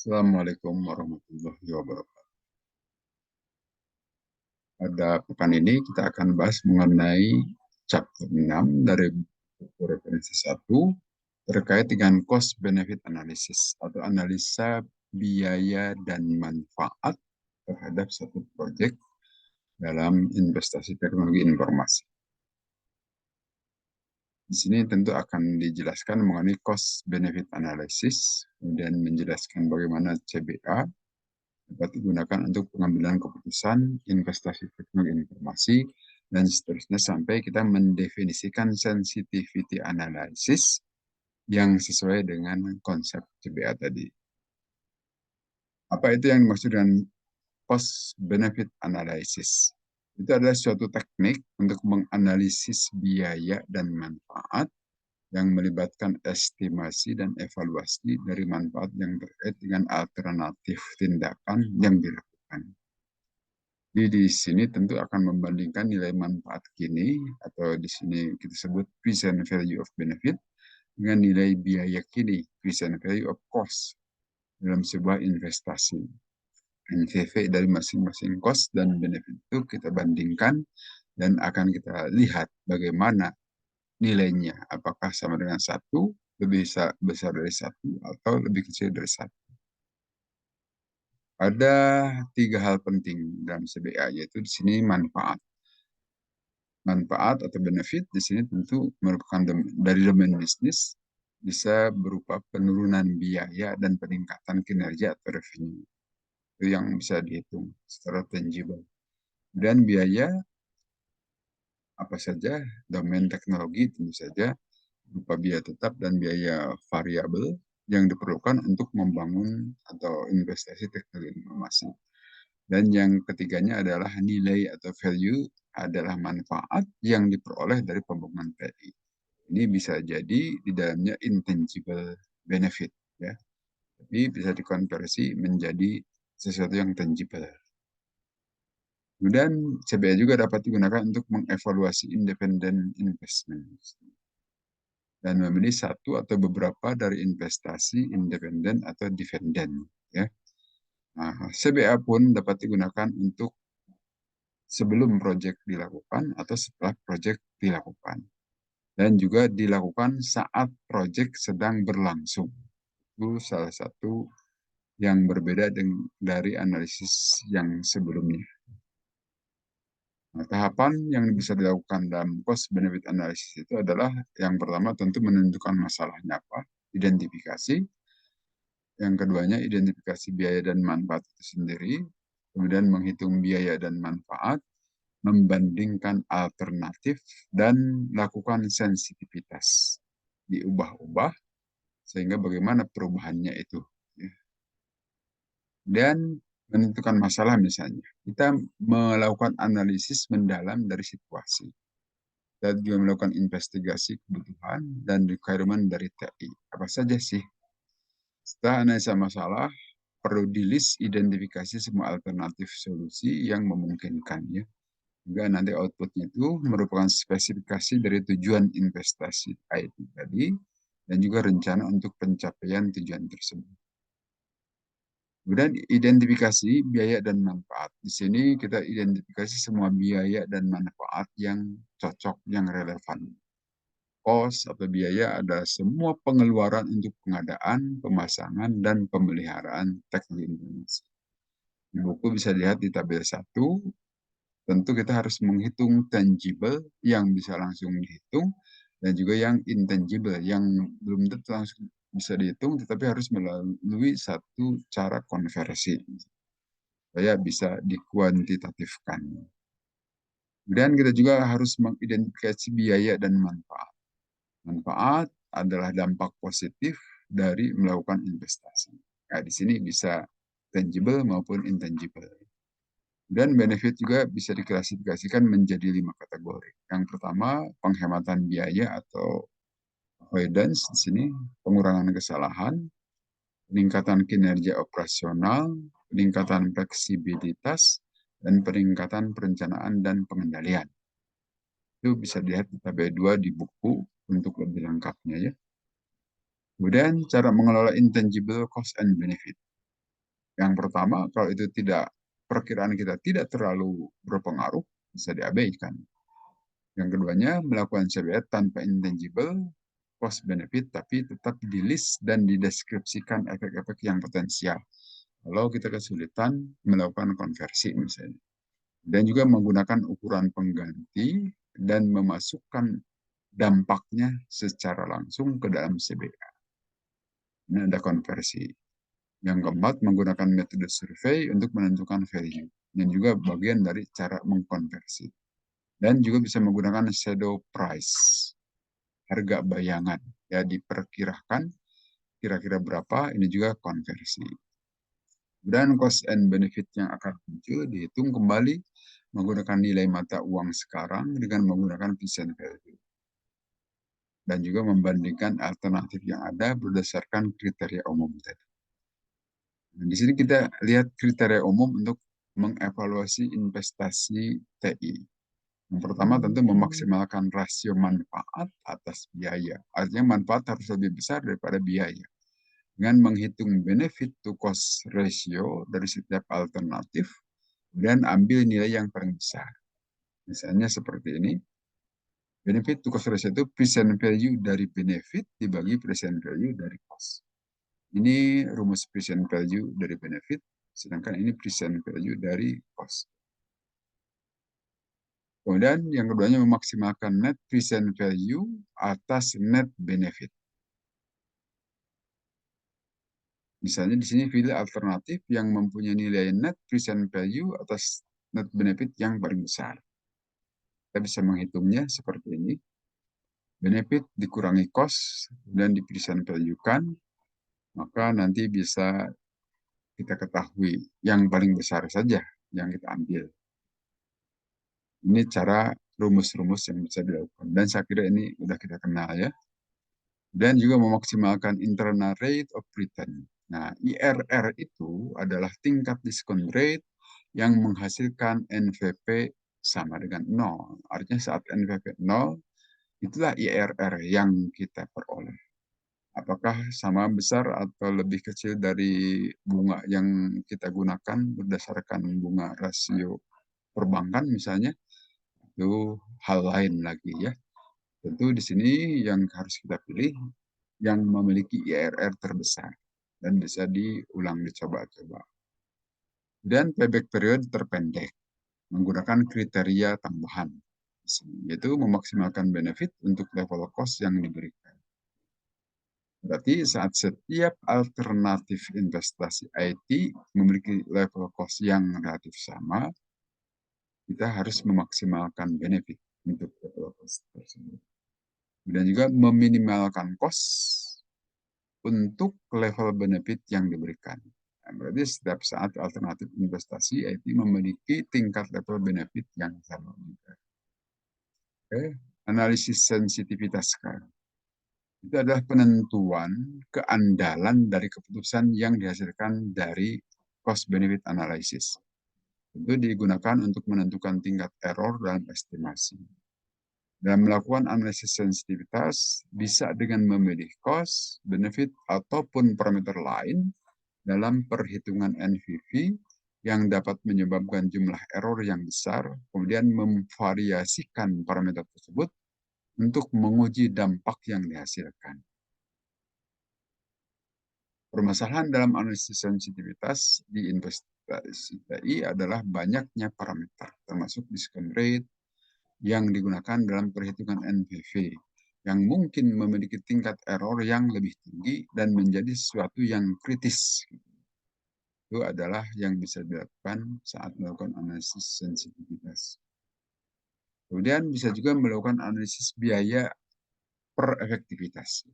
Assalamualaikum warahmatullahi wabarakatuh. Pada pekan ini kita akan bahas mengenai chapter 6 dari buku referensi 1 terkait dengan cost benefit analysis atau analisa biaya dan manfaat terhadap satu proyek dalam investasi teknologi informasi. Di sini tentu akan dijelaskan mengenai cost benefit analysis, kemudian menjelaskan bagaimana CBA dapat digunakan untuk pengambilan keputusan investasi teknologi informasi, dan seterusnya sampai kita mendefinisikan sensitivity analysis yang sesuai dengan konsep CBA tadi. Apa itu yang dimaksud dengan cost benefit analysis? Itu adalah suatu teknik untuk menganalisis biaya dan manfaat yang melibatkan estimasi dan evaluasi dari manfaat yang terkait dengan alternatif tindakan yang dilakukan. Jadi di sini tentu akan membandingkan nilai manfaat kini atau di sini kita sebut present value of benefit dengan nilai biaya kini, present value of cost dalam sebuah investasi. NPV dari masing-masing cost dan benefit itu kita bandingkan dan akan kita lihat bagaimana nilainya, apakah sama dengan satu, lebih besar dari satu, atau lebih kecil dari satu. Ada 3 hal penting dalam CBA, yaitu di sini manfaat. Manfaat atau benefit di sini tentu merupakan dari domain bisnis, bisa berupa penurunan biaya dan peningkatan kinerja atau revenue. Itu yang bisa dihitung secara tangible. Dan biaya apa saja, domain teknologi tentu saja berupa biaya tetap dan biaya variabel yang diperlukan untuk membangun atau investasi teknologi informasi. Dan yang ketiganya adalah nilai atau value adalah manfaat yang diperoleh dari pembangunan TI. Ini bisa jadi di dalamnya intangible benefit, ya, tapi bisa dikonversi menjadi sesuatu yang tangible. Kemudian CBA juga dapat digunakan untuk mengevaluasi independent investment dan memilih satu atau beberapa dari investasi independen atau defendant, ya. Nah, CBA pun dapat digunakan untuk sebelum proyek dilakukan atau setelah proyek dilakukan. Dan juga dilakukan saat proyek sedang berlangsung. Itu salah satu yang berbeda dari analisis yang sebelumnya. Nah, tahapan yang bisa dilakukan dalam cost benefit analysis itu adalah yang pertama tentu menentukan masalahnya apa, identifikasi. Yang keduanya identifikasi biaya dan manfaat itu sendiri, kemudian menghitung biaya dan manfaat, membandingkan alternatif, dan lakukan sensitivitas. Diubah-ubah sehingga bagaimana perubahannya itu. Dan menentukan masalah misalnya. Kita melakukan analisis mendalam dari situasi. Dan juga melakukan investigasi kebutuhan dan requirement dari TI. Apa saja sih? Setelah analisa masalah, perlu di-list identifikasi semua alternatif solusi yang memungkinkan, ya. Juga nanti outputnya itu merupakan spesifikasi dari tujuan investasi IT tadi dan juga rencana untuk pencapaian tujuan tersebut. Kemudian identifikasi biaya dan manfaat. Di sini kita identifikasi semua biaya dan manfaat yang cocok, yang relevan. Cost atau biaya adalah semua pengeluaran untuk pengadaan, pemasangan, dan pemeliharaan teknologi informasi. Di buku bisa dilihat di tabel 1, tentu kita harus menghitung tangible yang bisa langsung dihitung, dan juga yang intangible yang belum tentu langsung bisa dihitung, tetapi harus melalui satu cara konversi supaya bisa dikuantitatifkan. Kemudian kita juga harus mengidentifikasi biaya dan manfaat. Manfaat adalah dampak positif dari melakukan investasi. Nah, di sini bisa tangible maupun intangible. Dan benefit juga bisa diklasifikasikan menjadi 5 kategori. Yang pertama, penghematan biaya atau avoidance di sini, pengurangan kesalahan, peningkatan kinerja operasional, peningkatan fleksibilitas, dan peningkatan perencanaan dan pengendalian. Itu bisa dilihat di tabel 2 di buku untuk lebih lengkapnya, ya. Kemudian cara mengelola intangible cost and benefit. Yang pertama, kalau itu perkiraan kita tidak terlalu berpengaruh, bisa diabaikan. Yang keduanya, melakukan CBA tanpa intangible cost benefit, tapi tetap di list dan dideskripsikan efek-efek yang potensial. Kalau kita kesulitan melakukan konversi misalnya. Dan juga menggunakan ukuran pengganti dan memasukkan dampaknya secara langsung ke dalam CBA. Ini ada konversi. Yang keempat, menggunakan metode survei untuk menentukan value. Dan juga bagian dari cara mengkonversi. Dan juga bisa menggunakan shadow price, harga bayangan. Ya, diperkirakan kira-kira berapa, ini juga konversi. Dan cost and benefit yang akan muncul dihitung kembali menggunakan nilai mata uang sekarang dengan menggunakan present value. Dan juga membandingkan alternatif yang ada berdasarkan kriteria umum tadi. Nah, di sini kita lihat kriteria umum untuk mengevaluasi investasi TI. Yang pertama tentu memaksimalkan rasio manfaat atas biaya. Artinya manfaat harus lebih besar daripada biaya. Dengan menghitung benefit to cost ratio dari setiap alternatif dan ambil nilai yang paling besar. Misalnya seperti ini. Benefit to cost ratio itu present value dari benefit dibagi present value dari cost. Ini rumus present value dari benefit, sedangkan ini present value dari cost. Kemudian yang keduanya memaksimalkan net present value atas net benefit. Misalnya di sini pilih alternatif yang mempunyai nilai net present value atas net benefit yang paling besar. Kita bisa menghitungnya seperti ini. Benefit dikurangi cost dan di present value-kan, maka nanti bisa kita ketahui yang paling besar saja yang kita ambil. Ini cara rumus-rumus yang bisa dilakukan. Dan saya kira ini sudah kita kenal ya. Dan juga memaksimalkan internal rate of return. Nah, IRR itu adalah tingkat discount rate yang menghasilkan NVP sama dengan 0. Artinya saat NVP 0, itulah IRR yang kita peroleh. Apakah sama besar atau lebih kecil dari bunga yang kita gunakan berdasarkan bunga rasio perbankan misalnya, itu hal lain lagi ya. Tentu di sini yang harus kita pilih yang memiliki IRR terbesar dan bisa diulang dicoba-coba. Dan payback period terpendek menggunakan kriteria tambahan, yaitu memaksimalkan benefit untuk level cost yang diberikan. Berarti saat setiap alternatif investasi IT memiliki level cost yang relatif sama, kita harus memaksimalkan benefit untuk level cost tersebut. Dan juga meminimalkan cost untuk level benefit yang diberikan. Nah, berarti setiap saat alternatif investasi IT memiliki tingkat level benefit yang sama. Oke, analisis sensitivitas sekarang. Itu adalah penentuan keandalan dari keputusan yang dihasilkan dari cost benefit analysis. Itu digunakan untuk menentukan tingkat error dalam estimasi. Dan melakukan analisis sensitivitas bisa dengan memilih cost, benefit, ataupun parameter lain dalam perhitungan NPV yang dapat menyebabkan jumlah error yang besar, kemudian memvariasikan parameter tersebut untuk menguji dampak yang dihasilkan. Permasalahan dalam analisis sensitivitas di investasi TI adalah banyaknya parameter, termasuk discount rate yang digunakan dalam perhitungan NPV, yang mungkin memiliki tingkat error yang lebih tinggi dan menjadi sesuatu yang kritis. Itu adalah yang bisa dilakukan saat melakukan analisis sensitivitas. Kemudian bisa juga melakukan analisis biaya per efektivitas.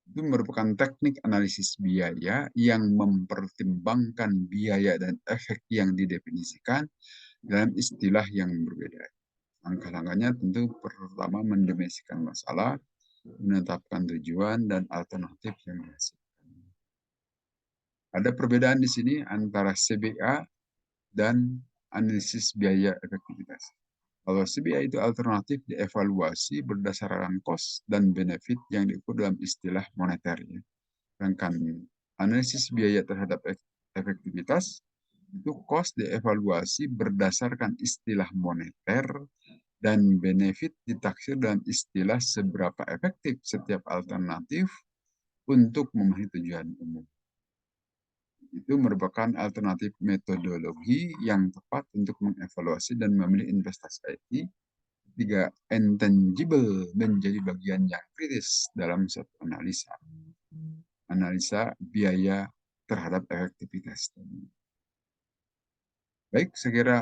Itu merupakan teknik analisis biaya yang mempertimbangkan biaya dan efek yang didefinisikan dalam istilah yang berbeda. Langkah-langkahnya tentu pertama mendefinisikan masalah, menetapkan tujuan, dan alternatif yang dihasilkan. Ada perbedaan di sini antara CBA dan analisis biaya efektivitas. Kalau CBA itu alternatif dievaluasi berdasarkan cost dan benefit yang diukur dalam istilah moneter. Sedangkan analisis biaya terhadap efektivitas, itu cost dievaluasi berdasarkan istilah moneter dan benefit ditaksir dengan istilah seberapa efektif setiap alternatif untuk memenuhi tujuan umum. Itu merupakan alternatif metodologi yang tepat untuk mengevaluasi dan memilih investasi IT. Tiga, intangible menjadi bagian yang kritis dalam suatu analisa. Analisa biaya terhadap efektivitas. Baik, saya kira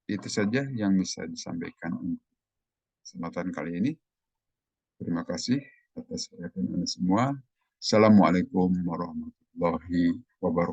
itu saja yang bisa disampaikan untuk kesempatan kali ini. Terima kasih atas perhatian Anda semua. Assalamualaikum warahmatullahi wabarakatuh.